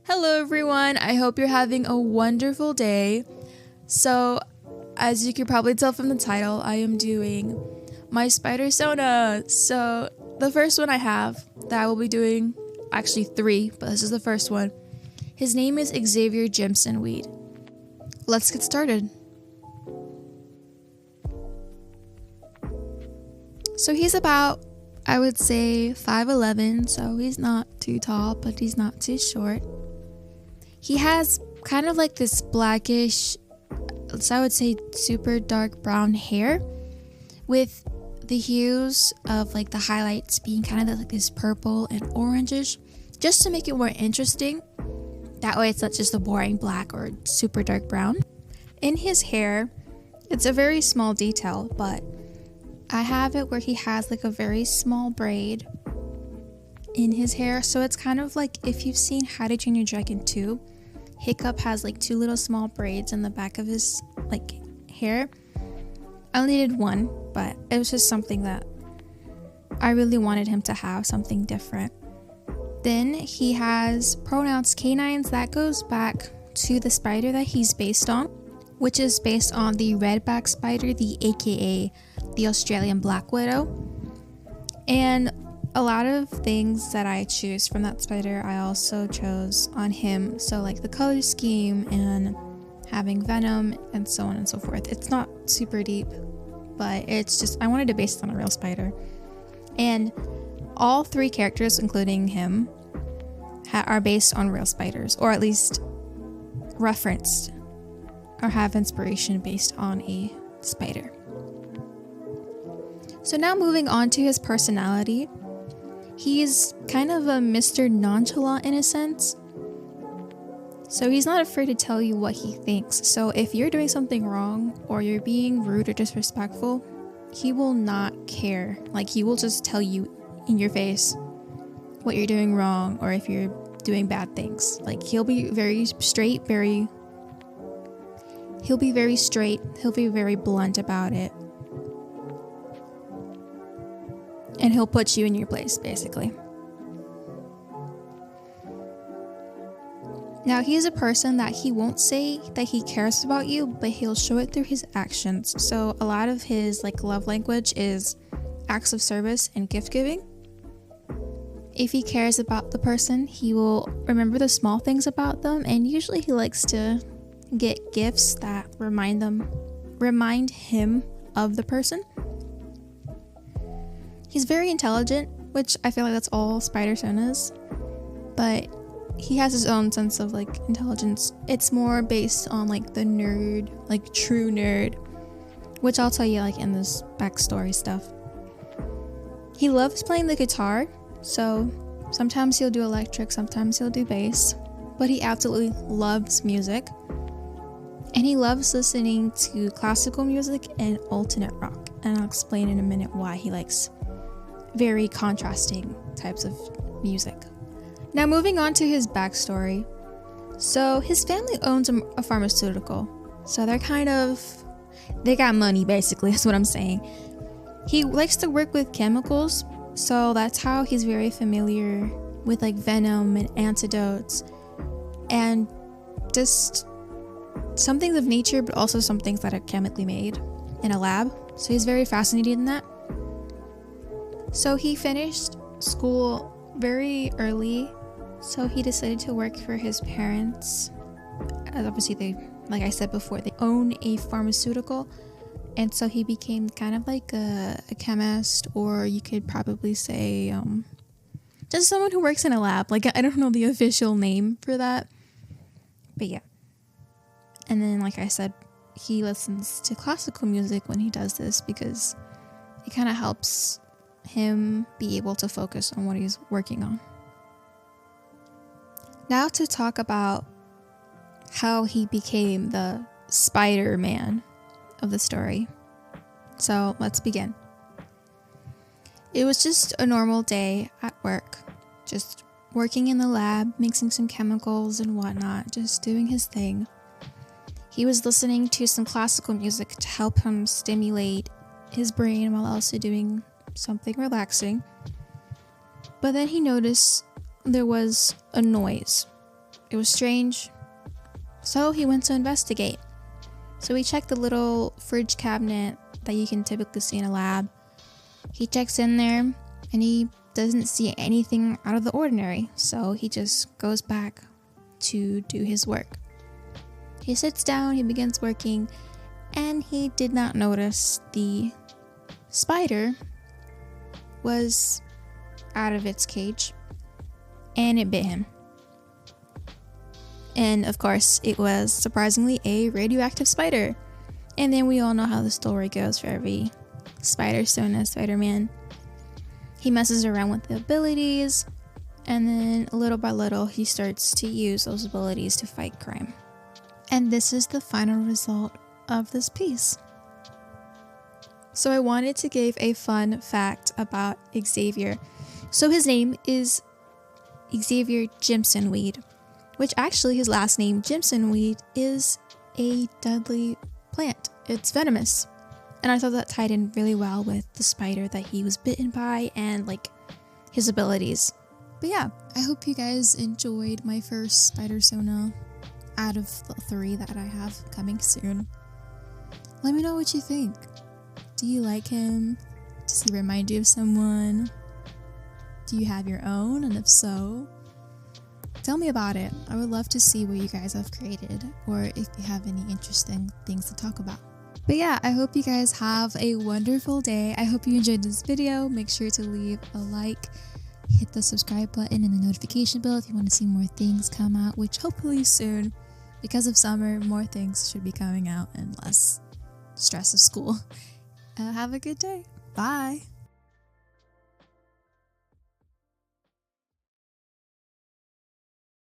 Hello everyone, I hope you're having a wonderful day. So, as you could probably tell from the title, I am doing my Spidersona. So, the first one I have that I will be doing, actually three, but this is the first one. His name is Xavier Jimson Weed. Let's get started. So he's about, I would say, 5'11", so he's not too tall, but he's not too short. He has kind of like this blackish, so I would say super dark brown hair with the hues of like the highlights being kind of like this purple and orangish, just to make it more interesting. That way it's not just a boring black or super dark brown. In his hair, it's a very small detail, but I have it where he has like a very small braid in his hair. So it's kind of like if you've seen How to Train Your Dragon 2, Hiccup has like two little small braids in the back of his like hair. I only did one, but it was just something that I really wanted him to have, something different. Then he has pronounced canines. That goes back to the spider that he's based on, which is based on the redback spider, the AKA the Australian Black Widow. And a lot of things that I choose from that spider I also chose on him. So like the color scheme and having venom and so on and so forth. It's not super deep, but it's just I wanted to base it on a real spider. And all three characters, including him, are based on real spiders, or at least referenced or have inspiration based on a spider. So now moving on to his personality. He's kind of a Mr. Nonchalant in a sense. So he's not afraid to tell you what he thinks. So if you're doing something wrong or you're being rude or disrespectful, he will not care. Like he will just tell you in your face what you're doing wrong or if you're doing bad things. Like he'll be very straight, he'll be very blunt about it. And he'll put you in your place, basically. Now, he's a person that he won't say that he cares about you, but he'll show it through his actions. So a lot of his like love language is acts of service and gift giving. If he cares about the person, he will remember the small things about them, and usually he likes to get gifts that remind him of the person. He's very intelligent, which I feel like that's all Spidersonas, but he has his own sense of like intelligence. It's more based on like the nerd, like true nerd, which I'll tell you like in this backstory stuff. He loves playing the guitar, so sometimes he'll do electric, sometimes he'll do bass, but he absolutely loves music. And he loves listening to classical music and alternate rock, and I'll explain in a minute why he likes very contrasting types of music. Now moving on to his backstory. So his family owns a pharmaceutical. So they got money basically, that's what I'm saying. He likes to work with chemicals, so that's how he's very familiar with like venom and antidotes and just some things of nature, but also some things that are chemically made in a lab. So he's very fascinated in that. So he finished school very early, so he decided to work for his parents. As obviously they, like I said before, they own a pharmaceutical, and so he became kind of like a chemist, or you could probably say just someone who works in a lab. Like I don't know the official name for that, but yeah. And then like I said, he listens to classical music when he does this because it kind of helps him be able to focus on what he's working on. Now to talk about how he became the Spider-Man of the story. So let's begin. It was just a normal day at work, just working in the lab, mixing some chemicals and whatnot, just doing his thing. He was listening to some classical music to help him stimulate his brain while also doing something relaxing. But then he noticed there was a noise it was strange. So he went to investigate. So he checked the little fridge cabinet that you can typically see in a lab. He checks in there and he doesn't see anything out of the ordinary. So he just goes back to do his work. He sits down, he begins working, and he did not notice the spider was out of its cage and it bit him. And of course, it was surprisingly a radioactive spider. And then we all know how the story goes for every Spidersona Spider-Man. He messes around with the abilities, and then little by little, he starts to use those abilities to fight crime. And this is the final result of this piece. So I wanted to give a fun fact about Xavier. So his name is Xavier Jimsonweed, which actually his last name, Jimsonweed, is a deadly plant. It's venomous. And I thought that tied in really well with the spider that he was bitten by and like his abilities. But yeah, I hope you guys enjoyed my first Spidersona out of the 3 that I have coming soon. Let me know what you think. Do you like him? Does he remind you of someone? Do you have your own? And if so, tell me about it. I would love to see what you guys have created, or if you have any interesting things to talk about. But yeah, I hope you guys have a wonderful day. I hope you enjoyed this video. Make sure to leave a like, hit the subscribe button and the notification bell if you want to see more things come out, which hopefully soon, because of summer, more things should be coming out and less stress of school. Have a good day. Bye.